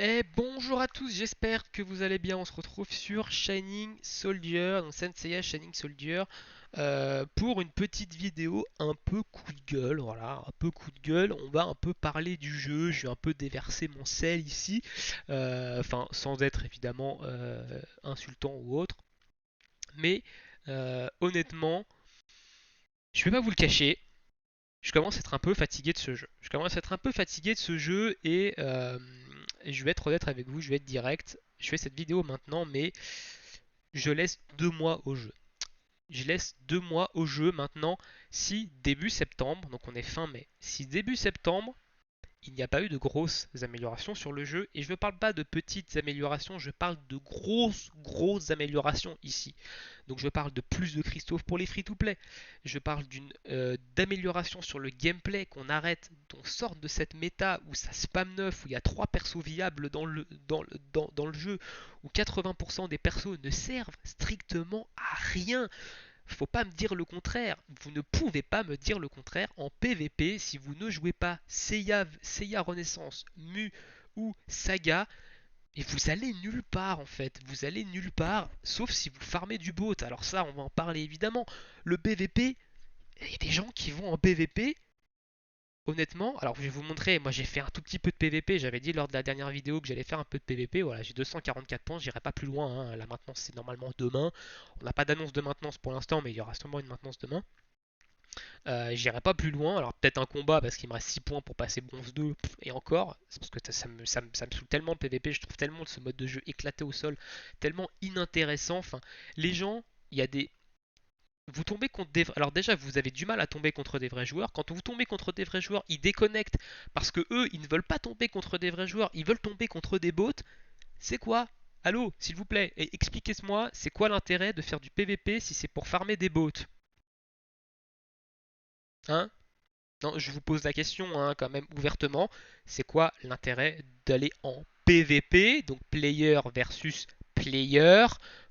Et bonjour à tous, j'espère que vous allez bien. On se retrouve sur Shining Soldier, donc Senseiya Shining Soldier, pour une petite vidéo un peu coup de gueule. Voilà, un peu coup de gueule. On va un peu parler du jeu. Je vais un peu déverser mon sel ici, enfin sans être évidemment insultant ou autre. Mais honnêtement, je vais pas vous le cacher. Je commence à être un peu fatigué de ce jeu. Je commence à être un peu fatigué de ce jeu et je vais être honnête avec vous, je vais être direct. Je fais cette vidéo maintenant, mais je laisse 2 mois au jeu. Je laisse 2 mois au jeu maintenant. Si début septembre, donc on est fin mai, si début septembre, il n'y a pas eu de grosses améliorations sur le jeu, et je ne parle pas de petites améliorations, je parle de grosses améliorations ici. Donc je parle de plus de cristaux pour les free-to-play. Je parle d'amélioration sur le gameplay, qu'on arrête, qu'on sorte de cette méta où ça spam neuf, où il y a 3 persos viables dans le jeu, où 80% des persos ne servent strictement à rien. Faut pas me dire le contraire. Vous ne pouvez pas me dire le contraire. En PvP, si vous ne jouez pas Seiya Renaissance, Mu ou Saga, et vous allez nulle part en fait. Vous allez nulle part, sauf si vous farmez du bot. Alors ça, on va en parler évidemment. Le PvP, il y a des gens qui vont en PvP. Honnêtement, alors je vais vous montrer, moi j'ai fait un tout petit peu de PvP, j'avais dit lors de la dernière vidéo que j'allais faire un peu de PvP, voilà j'ai 244 points, j'irai pas plus loin, hein. La maintenance c'est normalement demain, on n'a pas d'annonce de maintenance pour l'instant mais il y aura sûrement une maintenance demain. J'irai pas plus loin, alors peut-être un combat parce qu'il me reste 6 points pour passer bronze 2 et encore, c'est parce que ça me saoule tellement le PvP, je trouve tellement ce mode de jeu éclaté au sol, tellement inintéressant, enfin les gens, il y a des... Vous tombez contre des... Alors déjà, vous avez du mal à tomber contre des vrais joueurs. Quand vous tombez contre des vrais joueurs, ils déconnectent parce que eux, ils ne veulent pas tomber contre des vrais joueurs, ils veulent tomber contre des bots. C'est quoi? Allô, s'il vous plaît, et expliquez-moi, c'est quoi l'intérêt de faire du PvP si c'est pour farmer des bots? Hein? Non, je vous pose la question hein, quand même ouvertement. C'est quoi l'intérêt d'aller en PvP, donc player versus player,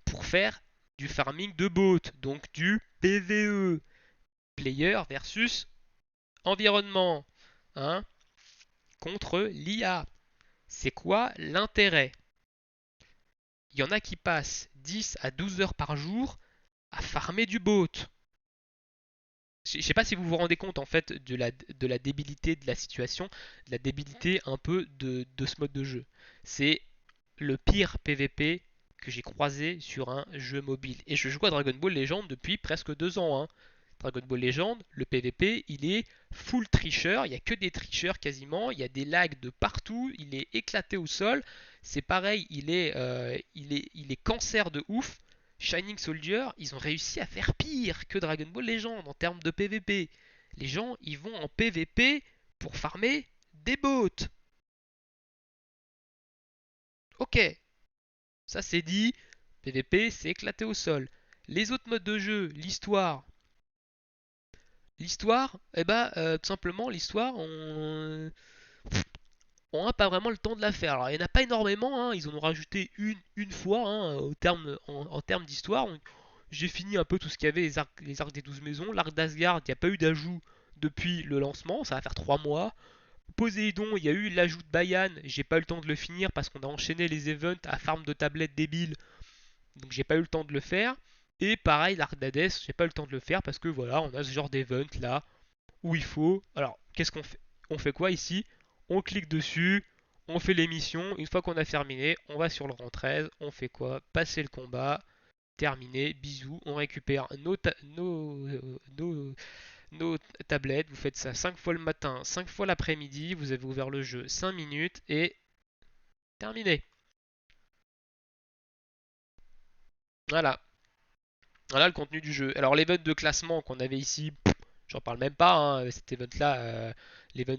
pour faire du farming de bots, donc du PvE, player versus environnement, hein, contre l'IA. C'est quoi l'intérêt? Il y en a qui passent 10 à 12 heures par jour à farmer du bot. Je ne sais pas si vous vous rendez compte en fait de la débilité de la situation, de la débilité un peu de ce mode de jeu. C'est le pire PVP que j'ai croisé sur un jeu mobile. Et je joue à Dragon Ball Legend depuis presque 2 ans. Hein. Dragon Ball Legend, le PVP, il est full tricheur, il n'y a que des tricheurs quasiment, il y a des lags de partout, il est éclaté au sol. C'est pareil, il est cancer de ouf. Shining Soldier, ils ont réussi à faire pire que Dragon Ball Legend en termes de PVP. Les gens, ils vont en PVP pour farmer des bots. Ok, ça c'est dit. PVP, c'est éclaté au sol. Les autres modes de jeu, l'histoire. L'histoire, eh ben, tout simplement, l'histoire, on n'a pas vraiment le temps de la faire. Alors, il n'y en a pas énormément, hein, ils en ont rajouté une fois hein, en termes d'histoire. J'ai fini un peu tout ce qu'il y avait, les arcs des 12 maisons. L'arc d'Asgard, il n'y a pas eu d'ajout depuis le lancement, ça va faire 3 mois. Poséidon, il y a eu l'ajout de Bayan, j'ai pas eu le temps de le finir parce qu'on a enchaîné les events à farm de tablettes débiles, donc j'ai pas eu le temps de le faire. Et pareil, l'arc d'Hadès, j'ai pas eu le temps de le faire parce que voilà, on a ce genre d'event là où il faut. Alors, qu'est-ce qu'on fait? On fait quoi ici? On clique dessus, on fait les missions. Une fois qu'on a terminé, on va sur le rang 13. On fait quoi? Passer le combat. Terminé. Bisous. On récupère nos tablettes. Vous faites ça 5 fois le matin, 5 fois l'après-midi. Vous avez ouvert le jeu 5 minutes et terminé. Voilà. Voilà le contenu du jeu. Alors, l'event de classement qu'on avait ici, j'en parle même pas, hein, cet event-là, l'event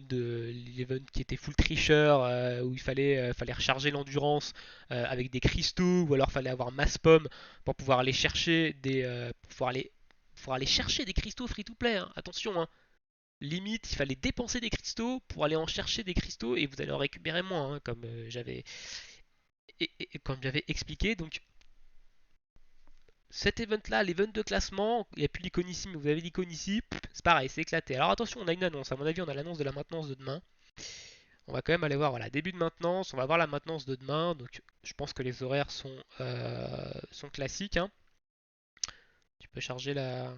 qui était full tricheur, où il fallait recharger l'endurance avec des cristaux, ou alors fallait avoir masse pomme pour pouvoir aller chercher pour pouvoir aller chercher des cristaux free to play. Hein. Attention, hein. Limite, il fallait dépenser des cristaux pour aller en chercher des cristaux et vous allez en récupérer moins, hein, comme j'avais expliqué. Donc cet event-là, l'event de classement, il n'y a plus l'icône ici, mais vous avez l'icône ici, c'est pareil, c'est éclaté. Alors attention, on a une annonce. À mon avis, on a l'annonce de la maintenance de demain. On va quand même aller voir, voilà, début de maintenance. On va voir la maintenance de demain. Donc je pense que les horaires sont classiques, hein. Tu peux charger la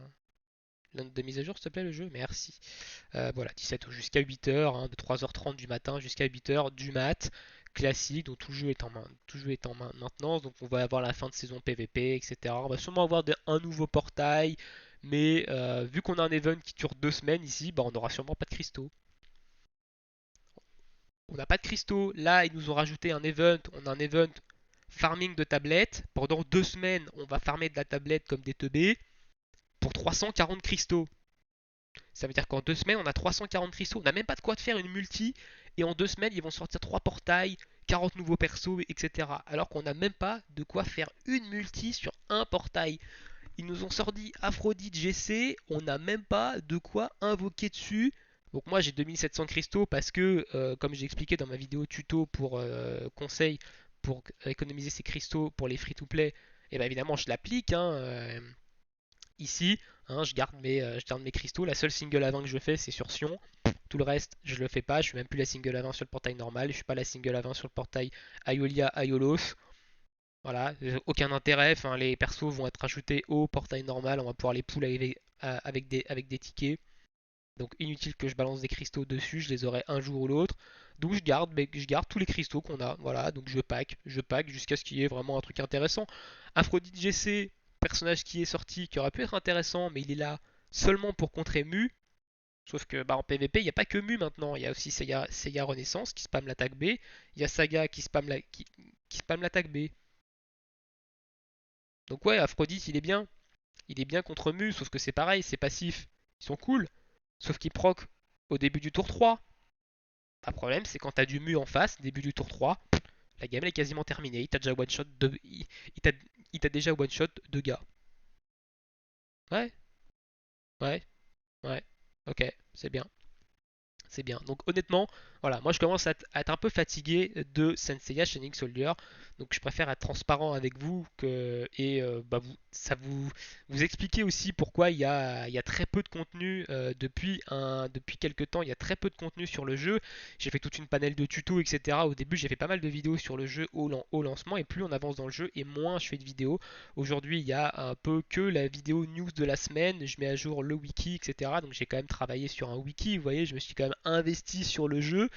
note de mise à jour, s'il te plaît, le jeu? Merci. Voilà, 17 jusqu'à 8h, hein, de 3h30 du matin jusqu'à 8h du mat. Classique, donc tout le jeu est en maintenance. Donc on va avoir la fin de saison PVP, etc. On va sûrement avoir un nouveau portail. Mais vu qu'on a un event qui dure 2 semaines ici, bah, on n'aura sûrement pas de cristaux. On n'a pas de cristaux. Là, ils nous ont rajouté un event. On a un event farming de tablettes. Pendant 2 semaines, on va farmer de la tablette comme des teubés pour 340 cristaux. Ça veut dire qu'en 2 semaines, on a 340 cristaux. On n'a même pas de quoi faire une multi. Et en 2 semaines, ils vont sortir 3 portails, 40 nouveaux persos, etc. Alors qu'on n'a même pas de quoi faire une multi sur un portail. Ils nous ont sorti Aphrodite GC. On n'a même pas de quoi invoquer dessus. Donc moi j'ai 2700 cristaux parce que, comme j'ai expliqué dans ma vidéo tuto pour conseil pour économiser ces cristaux pour les free-to-play, et bien évidemment je l'applique, hein, ici, hein, je garde mes cristaux. La seule single à 20 que je fais, c'est sur Sion. Tout le reste, je le fais pas. Je fais même plus la single à 20 sur le portail normal. Je fais pas la single à 20 sur le portail Aiolia Aiolos. Voilà, aucun intérêt. Enfin, les persos vont être ajoutés au portail normal. On va pouvoir les pull avec des tickets. Donc inutile que je balance des cristaux dessus. Je les aurai un jour ou l'autre. Donc je garde tous les cristaux qu'on a. Voilà, donc je pack jusqu'à ce qu'il y ait vraiment un truc intéressant. Aphrodite GC, personnage qui est sorti, qui aurait pu être intéressant, mais il est là seulement pour contrer Mu. Sauf que bah, en PvP, il n'y a pas que Mu maintenant. Il y a aussi Seiya Renaissance qui spam l'attaque B. Il y a Saga qui spam l'attaque B. Donc ouais, Aphrodite, il est bien. Il est bien contre Mu, sauf que c'est pareil, ses passifs, ils sont cool. Sauf qu'il proc au début du tour 3. Le problème, c'est quand t'as du Mu en face, début du tour 3, la game elle est quasiment terminée. Il t'a déjà one shot il t'a déjà one shot 2 gars. Ouais, ouais, ouais. Ok, c'est bien. C'est bien. Donc honnêtement, voilà, moi je commence à être un peu fatigué de Senseiya Shining Soldier. Donc je préfère être transparent avec vous et bah, vous expliquer aussi pourquoi il y a très peu de contenu depuis quelques temps. Il y a très peu de contenu sur le jeu. J'ai fait toute une panel de tutos, etc. Au début, j'ai fait pas mal de vidéos sur le jeu au lancement. Et plus on avance dans le jeu, et moins je fais de vidéos. Aujourd'hui, il y a un peu que la vidéo news de la semaine. Je mets à jour le wiki, etc. Donc j'ai quand même travaillé sur un wiki. Vous voyez, je me suis quand même investi sur le jeu.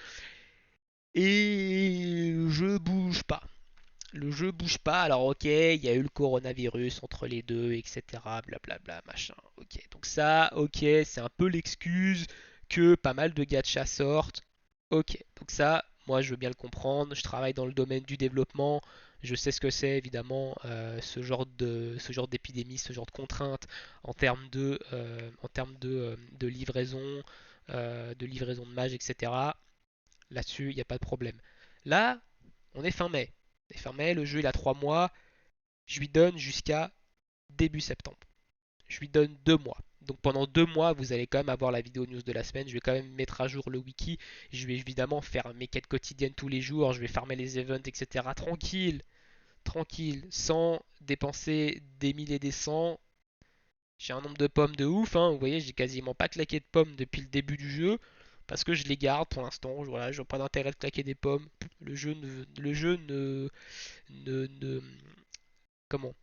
Et je bouge pas. Le jeu bouge pas. Alors ok, il y a eu le coronavirus entre les deux, etc. Blablabla, machin. Ok, donc ça, ok, c'est un peu l'excuse que pas mal de gachas sortent. Ok, donc ça, moi je veux bien le comprendre. Je travaille dans le domaine du développement. Je sais ce que c'est évidemment ce genre d'épidémie, ce genre de contraintes en termes de livraison de mages, etc. Là-dessus, il n'y a pas de problème. Là, on est fin mai. On est fin mai, le jeu il a 3 mois. Je lui donne jusqu'à début septembre. Je lui donne 2 mois. Donc pendant 2 mois, vous allez quand même avoir la vidéo news de la semaine. Je vais quand même mettre à jour le wiki. Je vais évidemment faire mes quêtes quotidiennes tous les jours. Je vais farmer les events, etc. Tranquille, tranquille, sans dépenser des milliers et des cents. J'ai un nombre de pommes de ouf, hein. Vous voyez, j'ai quasiment pas claqué de pommes depuis le début du jeu. Parce que je les garde pour l'instant. Voilà, je vois pas d'intérêt de claquer des pommes. Le jeu ne comment?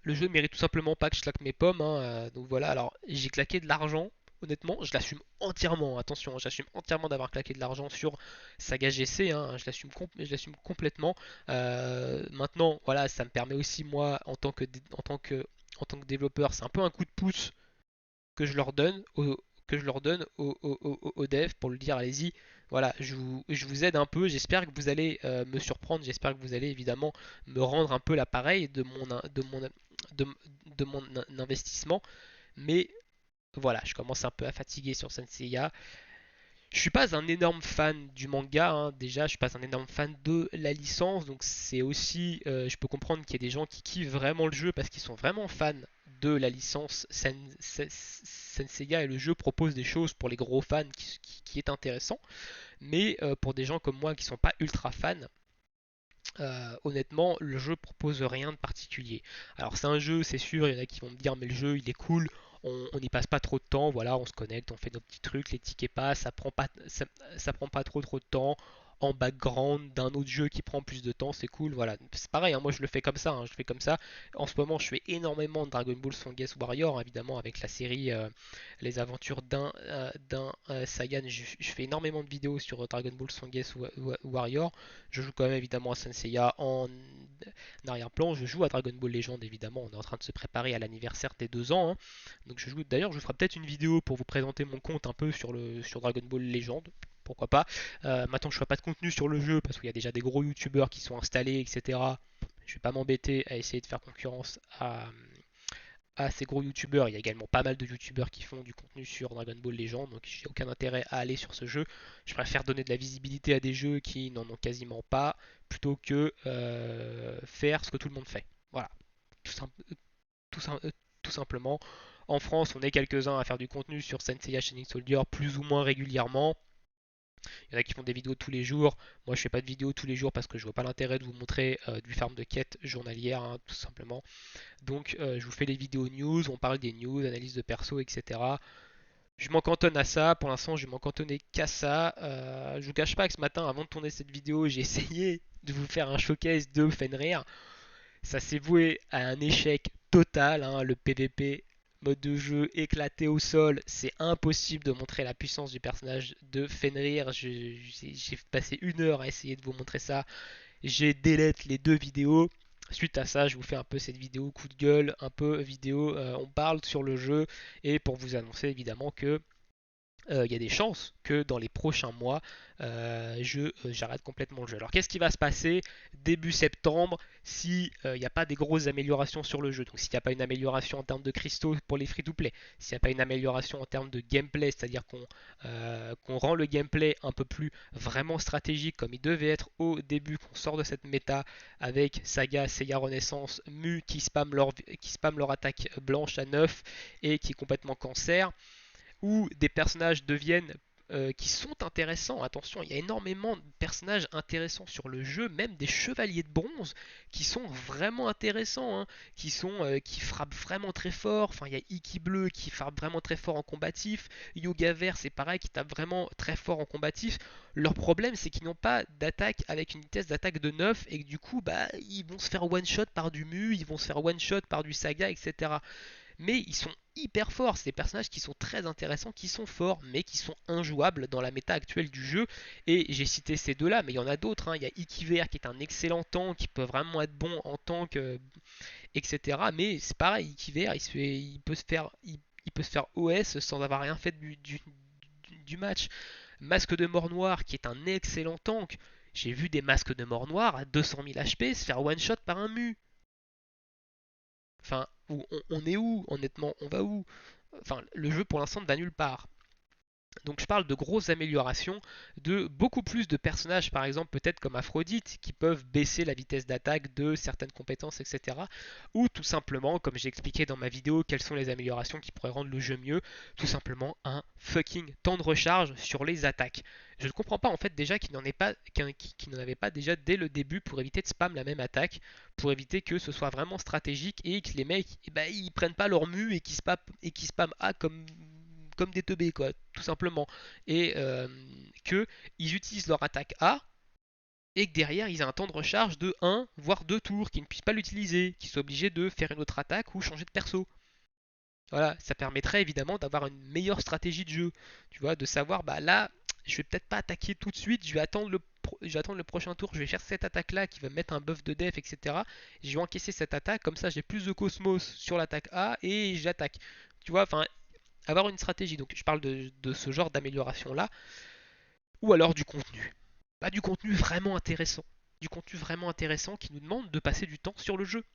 Le jeu mérite tout simplement pas que je claque mes pommes, hein. Donc voilà, alors j'ai claqué de l'argent. Honnêtement, je l'assume entièrement. Attention, j'assume entièrement d'avoir claqué de l'argent sur Saga GC, hein. Je l'assume complètement. Maintenant, voilà, ça me permet aussi moi, en tant que développeur, c'est un peu un coup de pouce que je leur donne aux devs pour le dire allez-y, voilà, je vous aide un peu, j'espère que vous allez me surprendre, j'espère que vous allez évidemment me rendre un peu l'appareil de, de mon investissement, mais voilà, je commence un peu à fatiguer sur Senseiya. Je suis pas un énorme fan du manga, hein. Déjà, je suis pas un énorme fan de la licence, donc c'est aussi, je peux comprendre qu'il y a des gens qui kiffent vraiment le jeu parce qu'ils sont vraiment fans de la licence Senseiya et le jeu propose des choses pour les gros fans qui est intéressant, mais pour des gens comme moi qui sont pas ultra fans, honnêtement, le jeu propose rien de particulier. Alors c'est un jeu, c'est sûr, il y en a qui vont me dire mais le jeu il est cool on n'y passe pas trop de temps, voilà, on se connecte, on fait nos petits trucs, les tickets passent, ça prend pas trop de temps. En background d'un autre jeu qui prend plus de temps, c'est cool, voilà. C'est pareil, hein, moi je le fais comme ça, hein, je fais comme ça. En ce moment, je fais énormément de Dragon Ball Strongest Warrior, évidemment, avec la série Les aventures d'un Saiyan. Je fais énormément de vidéos sur Dragon Ball Strongest Warrior. Je joue quand même évidemment à Senseiya en arrière-plan. Je joue à Dragon Ball Legend, évidemment. On est en train de se préparer à l'anniversaire des 2 ans, hein. Donc je joue. D'ailleurs, je ferai peut-être une vidéo pour vous présenter mon compte un peu sur Dragon Ball Legend. Pourquoi pas. Maintenant, je ne ferai pas de contenu sur le jeu parce qu'il y a déjà des gros youtubeurs qui sont installés, etc. Je vais pas m'embêter à essayer de faire concurrence à ces gros youtubeurs. Il y a également pas mal de youtubeurs qui font du contenu sur Dragon Ball Legends, donc j'ai aucun intérêt à aller sur ce jeu. Je préfère donner de la visibilité à des jeux qui n'en ont quasiment pas, plutôt que faire ce que tout le monde fait. Voilà, tout, tout, tout simplement. En France, on est quelques-uns à faire du contenu sur Senseiya Shining Soldier plus ou moins régulièrement. Il y en a qui font des vidéos tous les jours. Moi, je fais pas de vidéos tous les jours parce que je vois pas l'intérêt de vous montrer du farm de quête journalière, hein, tout simplement. Donc je vous fais des vidéos news, on parle des news, analyse de perso, etc. Je m'en cantonne à ça, pour l'instant je m'en cantonnais qu'à ça. Je vous cache pas que ce matin, avant de tourner cette vidéo, j'ai essayé de vous faire un showcase de Fenrir. Ça s'est voué à un échec total, hein. Le PVP, mode de jeu éclaté au sol, c'est impossible de montrer la puissance du personnage de Fenrir. J'ai passé 1 heure à essayer de vous montrer ça. J'ai delete les 2 vidéos. Suite à ça, je vous fais un peu cette vidéo coup de gueule, un peu vidéo, on parle sur le jeu, et pour vous annoncer évidemment que il y a des chances que dans les prochains mois, j'arrête complètement le jeu. Alors qu'est-ce qui va se passer début septembre si il n'y a pas des grosses améliorations sur le jeu? Donc s'il n'y a pas une amélioration en termes de cristaux pour les free-to-play, s'il n'y a pas une amélioration en termes de gameplay, c'est-à-dire qu'on rend le gameplay un peu plus vraiment stratégique comme il devait être au début, qu'on sort de cette méta avec Saga, Seiya Renaissance, Mu qui spam leur attaque blanche à 9 et qui est complètement cancer, où des personnages deviennent qui sont intéressants. Attention, il y a énormément de personnages intéressants sur le jeu, même des chevaliers de bronze qui sont vraiment intéressants, hein, qui frappent vraiment très fort. Enfin, il y a Iki Bleu qui frappe vraiment très fort en combatif, Yoga Vert c'est pareil qui tape vraiment très fort en combatif. Leur problème c'est qu'ils n'ont pas d'attaque avec une vitesse d'attaque de 9 et que du coup bah ils vont se faire one shot par du Mu, ils vont se faire one shot par du Saga, etc. Mais ils sont hyper forts. C'est des personnages qui sont très intéressants, qui sont forts, mais qui sont injouables dans la méta actuelle du jeu. Et j'ai cité ces deux-là, mais il y en a d'autres, hein. Il y a Ikiver qui est un excellent tank, qui peut vraiment être bon en tank, etc. Mais c'est pareil, Ikiver, il peut se faire OS sans avoir rien fait du match. Masque de mort noir qui est un excellent tank. J'ai vu des masques de mort noir à 200 000 HP se faire one shot par un mu. Enfin, on est où, honnêtement? On va où? Enfin, le jeu pour l'instant ne va nulle part. Donc je parle de grosses améliorations, de beaucoup plus de personnages, par exemple peut-être comme Aphrodite, qui peuvent baisser la vitesse d'attaque de certaines compétences, etc. Ou tout simplement, comme j'ai expliqué dans ma vidéo, quelles sont les améliorations qui pourraient rendre le jeu mieux, tout simplement un fucking temps de recharge sur les attaques. Je ne comprends pas en fait déjà qu'il n'en avait pas déjà dès le début pour éviter de spam la même attaque, pour éviter que ce soit vraiment stratégique et que les mecs ils prennent pas leur mu et qui spam A comme des teubés, quoi, tout simplement. Et qu'ils utilisent leur attaque A et que derrière ils aient un temps de recharge de 1 voire 2 tours, qu'ils ne puissent pas l'utiliser, qu'ils soient obligés de faire une autre attaque ou changer de perso. Voilà, ça permettrait évidemment d'avoir une meilleure stratégie de jeu. Tu vois, de savoir, bah là, je vais peut-être pas attaquer tout de suite, je vais attendre le prochain tour, je vais faire cette attaque là qui va me mettre un buff de def, etc. Je vais encaisser cette attaque, comme ça j'ai plus de cosmos sur l'attaque A et j'attaque. Tu vois, enfin, avoir une stratégie. Donc je parle de ce genre d'amélioration là, ou alors du contenu. Pas du contenu vraiment intéressant. Du contenu vraiment intéressant qui nous demande de passer du temps sur le jeu.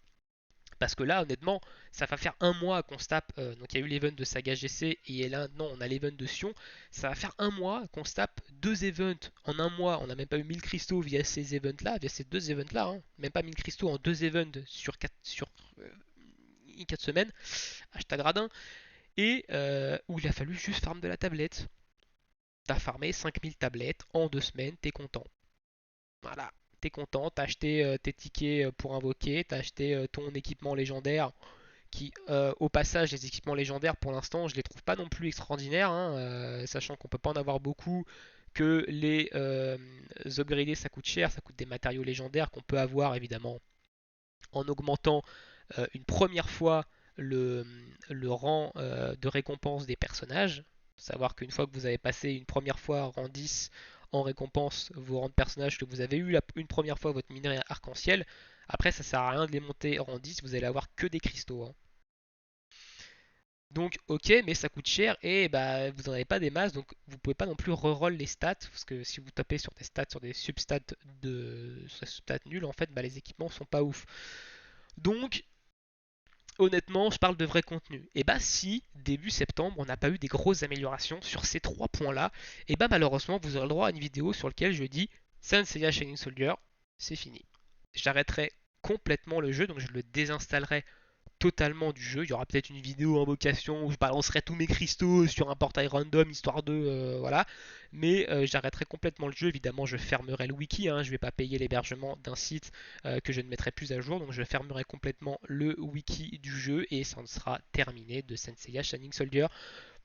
Parce que là, honnêtement, ça va faire 1 mois qu'on se tape. Donc il y a eu l'event de Saga GC et là, non, on a l'event de Sion. Ça va faire 1 mois qu'on se tape 2 events en 1 mois. On n'a même pas eu 1000 cristaux via ces events-là, via ces 2 events-là. Hein. Même pas 1000 cristaux en 2 events sur 4 semaines. Hashtag radin. Et où il a fallu juste farm de la tablette. T'as farmé 5000 tablettes en 2 semaines, t'es content. Voilà, t'es content, t'as acheté tes tickets pour invoquer, t'as acheté ton équipement légendaire qui, au passage, les équipements légendaires, pour l'instant, je les trouve pas non plus extraordinaires, hein, sachant qu'on peut pas en avoir beaucoup, que les upgradés ça coûte cher, ça coûte des matériaux légendaires qu'on peut avoir évidemment en augmentant une première fois le, le rang de récompense des personnages. Savoir qu'une fois que vous avez passé une première fois rang 10 en récompense vos rangs de personnages, que vous avez eu une première fois votre minerai arc-en-ciel, après ça sert à rien de les monter rang 10, vous allez avoir que des cristaux, hein. Donc ok, mais ça coûte cher et bah, vous n'en avez pas des masses, donc vous pouvez pas non plus reroll les stats, parce que si vous tapez sur des stats, sur des substats stats nuls, en fait, bah, les équipements sont pas ouf. Donc honnêtement, je parle de vrai contenu. Et bah si, début septembre, on n'a pas eu des grosses améliorations sur ces trois points-là, et bah malheureusement, vous aurez le droit à une vidéo sur laquelle je dis Saint Seiya Shining Soldier, c'est fini. J'arrêterai complètement le jeu, donc je le désinstallerai totalement du jeu. Il y aura peut-être une vidéo en vocation où je balancerai tous mes cristaux sur un portail random histoire de voilà. Mais j'arrêterai complètement le jeu. Évidemment, je fermerai le wiki, hein. Je ne vais pas payer l'hébergement d'un site que je ne mettrai plus à jour. Donc je fermerai complètement le wiki du jeu et ça en sera terminé de Senseiya Shining Soldier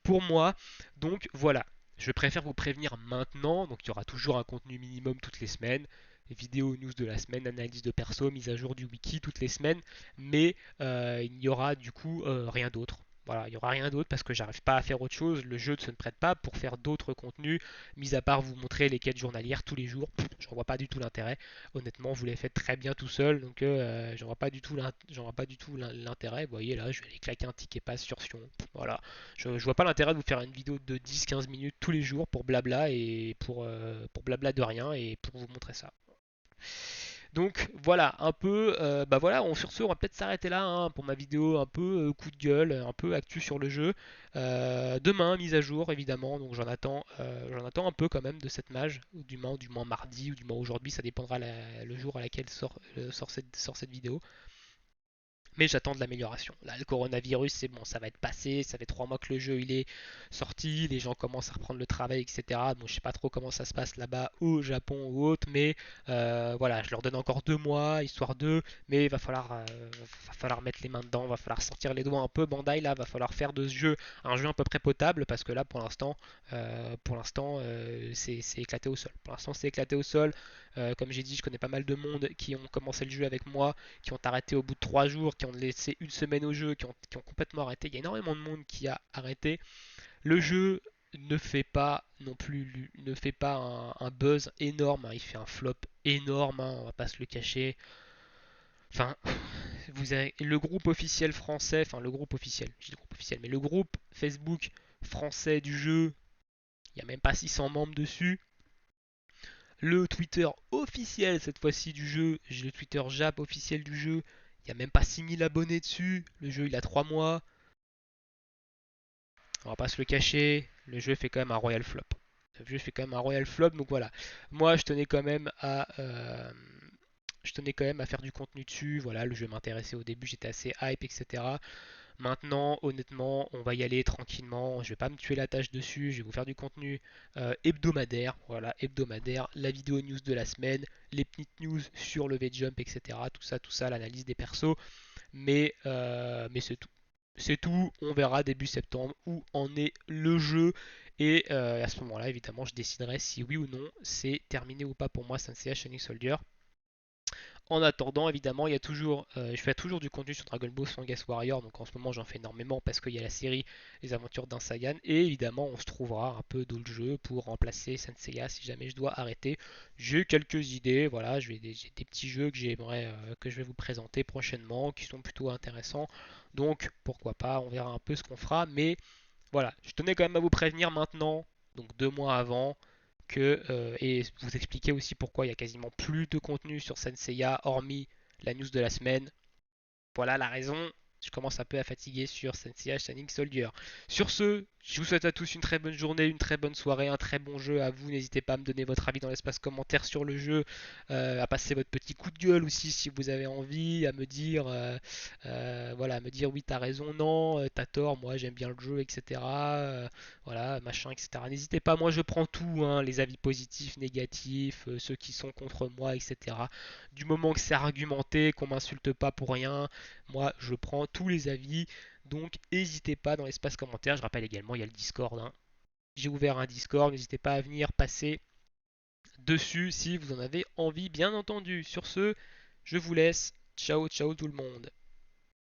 pour moi. Donc voilà, je préfère vous prévenir maintenant. Donc il y aura toujours un contenu minimum toutes les semaines. Vidéo news de la semaine, analyse de perso, mise à jour du wiki toutes les semaines. Mais il n'y aura du coup rien d'autre. Voilà, il n'y aura rien d'autre parce que j'arrive pas à faire autre chose. Le jeu ne se prête pas pour faire d'autres contenus, mis à part vous montrer les quêtes journalières tous les jours. J'en vois pas du tout l'intérêt. Honnêtement, vous les faites très bien tout seul, donc j'en vois pas du tout l'intérêt. Vous voyez là, je vais aller claquer un ticket pass sur Sion. Voilà, je vois pas l'intérêt de vous faire une vidéo de 10-15 minutes tous les jours pour blabla et pour blabla de rien et pour vous montrer ça. Donc voilà, un peu, bah voilà, sur ce, on va peut-être s'arrêter là hein, pour ma vidéo un peu coup de gueule, un peu actu sur le jeu. Demain, mise à jour évidemment, donc j'en attends un peu quand même de cette mage, ou du moins mardi, ou du moins aujourd'hui, ça dépendra le jour à laquelle sort cette vidéo. Mais j'attends de l'amélioration. Là, le coronavirus, c'est bon, ça va être passé. Ça fait 3 mois que le jeu il est sorti. Les gens commencent à reprendre le travail, etc. Bon, je sais pas trop comment ça se passe là-bas au Japon ou autre, mais voilà, je leur donne encore 2 mois, histoire d'eux. Mais va falloir mettre les mains dedans, va falloir sortir les doigts un peu. Bandai, là, va falloir faire de ce jeu un jeu à peu près potable parce que là, pour l'instant, c'est éclaté au sol. Pour l'instant, c'est éclaté au sol. Comme j'ai dit, je connais pas mal de monde qui ont commencé le jeu avec moi qui ont arrêté au bout de 3 jours, qui ont laissé une semaine au jeu, qui ont complètement arrêté. Il y a énormément de monde qui a arrêté. Le jeu ne fait pas non plus ne fait pas un buzz énorme, hein. Il fait un flop énorme, hein, on va pas se le cacher. Enfin, vous avez le groupe officiel français, enfin le groupe officiel, je dis le groupe officiel, mais le groupe Facebook français du jeu, il n'y a même pas 600 membres dessus. Le Twitter officiel cette fois-ci du jeu, j'ai le Twitter Jap officiel du jeu, il n'y a même pas 6000 abonnés dessus, le jeu il a 3 mois, on va pas se le cacher, le jeu fait quand même un royal flop. Le jeu fait quand même un royal flop, donc voilà. Moi je tenais quand même à faire du contenu dessus, voilà, le jeu m'intéressait au début, j'étais assez hype, etc. Maintenant, honnêtement, on va y aller tranquillement. Je vais pas me tuer la tâche dessus. Je vais vous faire du contenu hebdomadaire. Voilà, hebdomadaire. La vidéo news de la semaine, les petites news sur le V-Jump, etc. Tout ça, l'analyse des persos. Mais c'est tout. C'est tout. On verra début septembre où en est le jeu. Et à ce moment-là, évidemment, je déciderai si oui ou non c'est terminé ou pas pour moi, Senseiya Shining Soldier. En attendant, évidemment, je fais toujours du contenu sur Dragon Ball Strongest Warrior, donc en ce moment j'en fais énormément parce qu'il y a la série Les Aventures d'un Saiyan, et évidemment on se trouvera un peu dans le jeu pour remplacer Senseiya si jamais je dois arrêter. J'ai quelques idées, voilà, j'ai des petits jeux que j'aimerais que je vais vous présenter prochainement, qui sont plutôt intéressants, donc pourquoi pas, on verra un peu ce qu'on fera, mais voilà, je tenais quand même à vous prévenir maintenant, donc 2 mois avant, et vous expliquer aussi pourquoi il y a quasiment plus de contenu sur Senseiya hormis la news de la semaine. Voilà la raison. Je commence un peu à fatiguer sur Senseiya Shining Soldier. Sur ce, je vous souhaite à tous une très bonne journée, une très bonne soirée, un très bon jeu à vous. N'hésitez pas à me donner votre avis dans l'espace commentaire sur le jeu, à passer votre petit coup de gueule aussi si vous avez envie, à me dire, voilà, à me dire oui t'as raison, non, t'as tort, moi j'aime bien le jeu, etc. Voilà, machin, etc. N'hésitez pas, moi je prends tout, hein, les avis positifs, négatifs, ceux qui sont contre moi, etc. Du moment que c'est argumenté, qu'on m'insulte pas pour rien, moi je prends tous les avis. Donc n'hésitez pas dans l'espace commentaire. Je rappelle également, il y a le Discord, hein. J'ai ouvert un Discord, n'hésitez pas à venir passer dessus si vous en avez envie, bien entendu. Sur ce, je vous laisse. Ciao, ciao tout le monde.